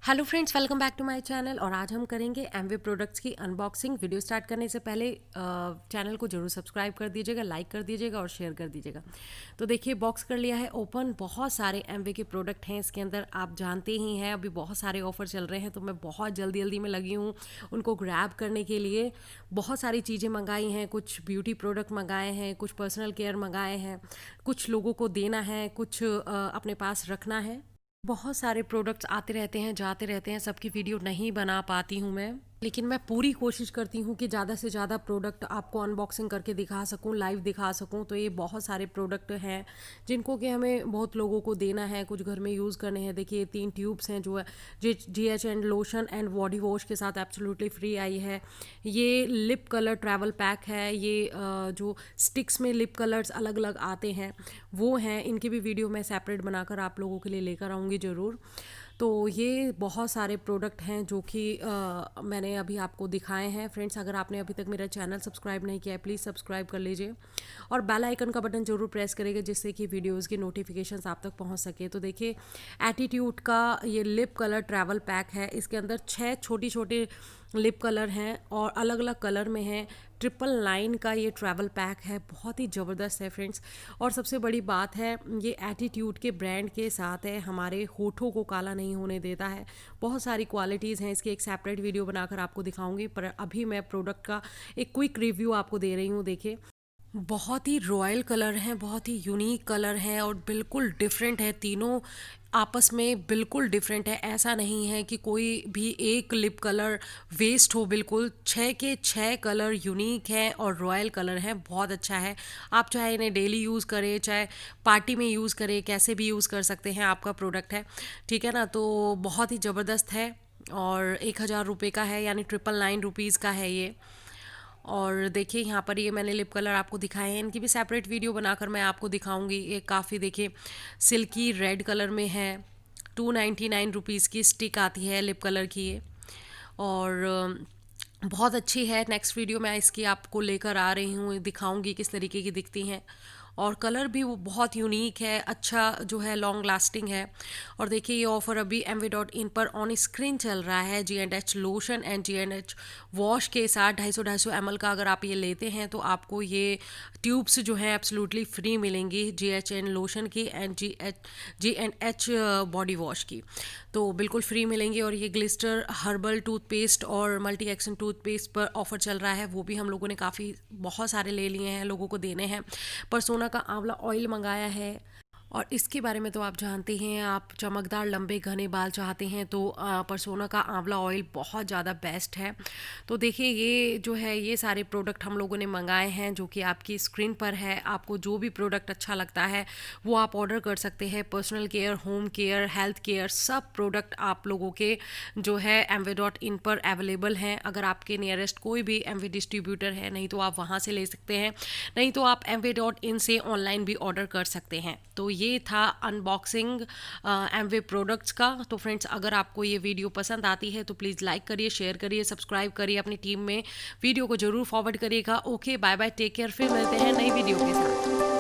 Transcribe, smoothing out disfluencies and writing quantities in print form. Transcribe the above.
Hello friends, welcome back to my channel. और आज हम करेंगे एमवे प्रोडक्ट्स की अनबॉक्सिंग। वीडियो स्टार्ट करने से पहले चैनल को जरूर सब्सक्राइब कर दीजिएगा, लाइक कर दीजिएगा और शेयर कर दीजिएगा। तो देखिए, बॉक्स कर लिया है ओपन। बहुत सारे एमवे के प्रोडक्ट हैं इसके अंदर, आप जानते ही हैं अभी बहुत सारे ऑफर चल रहे हैं, तो मैं बहुत जल्दी जल्दी में लगी हूँ उनको ग्रैब करने के लिए। बहुत सारी चीज़ें मंगाई हैं, कुछ ब्यूटी प्रोडक्ट मंगाए हैं, कुछ पर्सनल केयर मंगाए हैं, कुछ लोगों को देना है, कुछ अपने पास रखना है। बहुत सारे प्रोडक्ट्स आते रहते हैं, जाते रहते हैं, सबकी वीडियो नहीं बना पाती हूँ मैं, लेकिन मैं पूरी कोशिश करती हूँ कि ज़्यादा से ज़्यादा प्रोडक्ट आपको अनबॉक्सिंग करके दिखा सकूँ, लाइव दिखा सकूँ। तो ये बहुत सारे प्रोडक्ट हैं जिनको कि हमें बहुत लोगों को देना है, कुछ घर में यूज़ करने हैं। देखिए, 3 ट्यूब्स हैं जो है GH and lotion and body wash के साथ एब्सोल्युटली फ्री आई है। ये लिप कलर ट्रैवल पैक है। ये जो स्टिक्स में लिप कलर्स अलग अलग आते हैं वो हैं। इनकी भी वीडियो मैं सेपरेट बनाकर आप लोगों के लिए लेकर आऊँगी ज़रूर। तो ये बहुत सारे प्रोडक्ट हैं जो कि मैंने अभी आपको दिखाए हैं। फ्रेंड्स, अगर आपने अभी तक मेरा चैनल सब्सक्राइब नहीं किया है, प्लीज़ सब्सक्राइब कर लीजिए और बेल आइकन का बटन ज़रूर प्रेस करेगा, जिससे कि वीडियोस की नोटिफिकेशंस आप तक पहुंच सके। तो देखिए, एटीट्यूड का ये लिप कलर ट्रैवल पैक है। इसके अंदर 6 छोटी छोटी लिप कलर हैं और अलग अलग कलर में हैं। 999 का ये ट्रैवल पैक है, बहुत ही ज़बरदस्त है फ्रेंड्स। और सबसे बड़ी बात है, ये एटीट्यूड के ब्रांड के साथ है, हमारे होठों को काला नहीं होने देता है। बहुत सारी क्वालिटीज़ हैं इसकी, एक सेपरेट वीडियो बनाकर आपको दिखाऊंगी, पर अभी मैं प्रोडक्ट का एक क्विक रिव्यू आपको दे रही हूँ। देखिए, बहुत ही रॉयल कलर हैं, बहुत ही यूनिक कलर हैं और बिल्कुल डिफरेंट है। तीनों आपस में बिल्कुल डिफरेंट है। ऐसा नहीं है कि कोई भी एक लिप कलर वेस्ट हो। बिल्कुल 6 के 6 कलर यूनिक हैं और रॉयल कलर हैं। बहुत अच्छा है। आप चाहे इन्हें डेली यूज़ करें, चाहे पार्टी में यूज़ करें, कैसे भी यूज़ कर सकते हैं, आपका प्रोडक्ट है, ठीक है ना। तो बहुत ही ज़बरदस्त है और 1000 रुपये का है, यानी 999 रुपीज़ का है ये। और देखिए, यहाँ पर ये मैंने लिप कलर आपको दिखाए हैं, इनकी भी सेपरेट वीडियो बनाकर मैं आपको दिखाऊंगी। ये काफ़ी देखिए सिल्की रेड कलर में है। 299 रुपीज़ की स्टिक आती है लिप कलर की ये, और बहुत अच्छी है। नेक्स्ट वीडियो मैं इसकी आपको लेकर आ रही हूँ, दिखाऊंगी किस तरीके की दिखती हैं। और कलर भी वो बहुत यूनिक है, अच्छा जो है, लॉन्ग लास्टिंग है। और देखिए, ये ऑफ़र अभी amway.in पर ऑन स्क्रीन चल रहा है। G&H lotion and G&H wash के साथ 250 ml का अगर आप ये लेते हैं तो आपको ये ट्यूब्स जो हैं एब्सोल्युटली फ्री मिलेंगी, GHN लोशन की एंड G&H बॉडी वॉश की, तो बिल्कुल फ्री मिलेंगी। और ये ग्लिस्टर हर्बल टूथपेस्ट और मल्टी एक्शन टूथपेस्ट पर ऑफर चल रहा है, वो भी हम लोगों ने काफ़ी बहुत सारे ले लिए हैं, लोगों को देने हैं। परसोना का आंवला ऑयल मंगाया है, और इसके बारे में तो आप जानते हैं, आप चमकदार लंबे घने बाल चाहते हैं तो परसोना का आंवला ऑयल बहुत ज़्यादा बेस्ट है। तो देखिए, ये जो है, ये सारे प्रोडक्ट हम लोगों ने मंगाए हैं जो कि आपकी स्क्रीन पर है। आपको जो भी प्रोडक्ट अच्छा लगता है वो आप ऑर्डर कर सकते हैं। Personal care, home care, health care, सब प्रोडक्ट आप लोगों के जो है amway.in पर अवेलेबल हैं। अगर आपके नियरेस्ट कोई भी एमवे डिस्ट्रीब्यूटर है, नहीं तो आप वहाँ से ले सकते हैं, नहीं तो आप amway.in से ऑनलाइन भी ऑर्डर कर सकते हैं। तो ये था अनबॉक्सिंग एमवे प्रोडक्ट्स का। तो फ्रेंड्स, अगर आपको ये वीडियो पसंद आती है तो प्लीज़ लाइक करिए, शेयर करिए, सब्सक्राइब करिए, अपनी टीम में वीडियो को जरूर फॉरवर्ड करिएगा। Okay, bye bye, take care. फिर मिलते हैं नई वीडियो के साथ।